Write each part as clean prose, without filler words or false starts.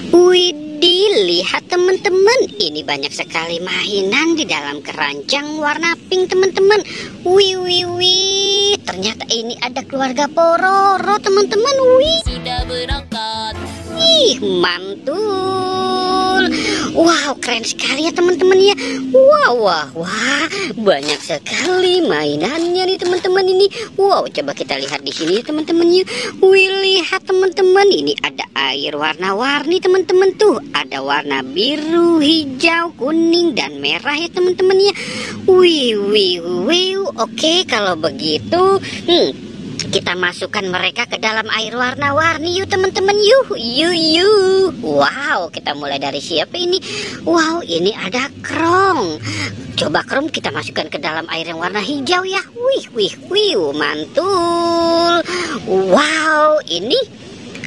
Widih, lihat teman-teman, ini banyak sekali mainan di dalam keranjang warna pink teman-teman. Wih, wih, wih, ternyata ini ada keluarga Pororo teman-teman. Wih, Sudah berangkat. ih, mantul. Wow, keren sekali ya teman-teman ya. Wah, wah, wah, banyak sekali mainannya nih teman-teman ini. Wow, coba kita lihat di sini teman-teman ya. Wih, lihat teman-teman, ini ada air warna-warni teman-teman tuh. Ada warna biru, hijau, kuning dan merah ya teman-teman ya. Wih, wih, wih. Oke, kalau begitu, kita masukkan mereka ke dalam air warna-warni yuk teman-teman. Yuk. Wow, kita mulai dari siapa ini? Wow, ini ada Krong. Coba Krong kita masukkan ke dalam air yang warna hijau ya. Wih, mantul. Wow, ini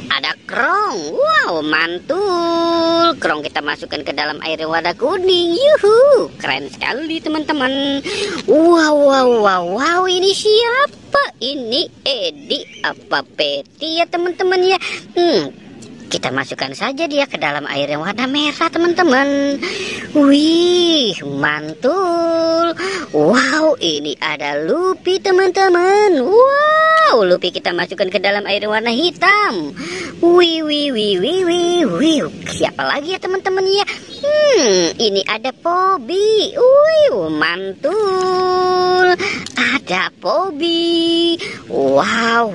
ada Krong. Wow, mantul. Krong kita masukkan ke dalam air yang warna kuning. Yuhu, keren sekali teman-teman. Wow, ini siapa? Ini Edi apa Peti ya teman-teman ya. Kita masukkan saja dia ke dalam air yang warna merah teman-teman. Wih, mantul. Wow, ini ada Luffy teman-teman. Wow, Luffy kita masukkan ke dalam air yang warna hitam. Wih. Siapa lagi ya teman-teman ya? Ini ada Pobi. Wih, mantul. Ada Pobi. Wow.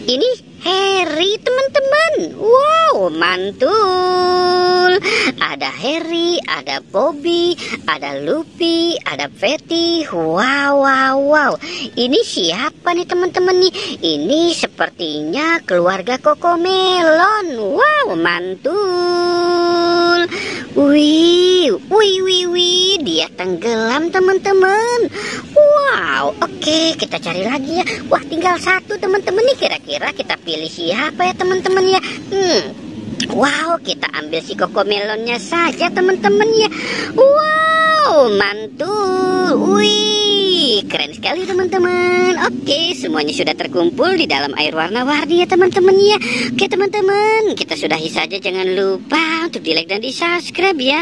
Ini Harry teman-teman. Wow, mantul. Ada Harry, ada Pobi, ada Luffy, ada Fatty. Wow. Ini siapa nih teman-teman nih? Ini sepertinya keluarga Cocomelon. Wow, mantul. Wih, dia tenggelam teman-teman. Wow, oke, kita cari lagi ya. Wah, tinggal satu teman-teman nih. Kira-kira kita pilih siapa ya teman-teman ya? Wow, kita ambil si Cocomelonnya saja teman-teman ya. Wow, mantul. Wih, keren sekali teman-teman. Oke, semuanya sudah terkumpul di dalam air warna-warni ya teman-teman ya. Oke teman-teman, kita sudahi saja. Jangan lupa untuk di like dan di subscribe ya.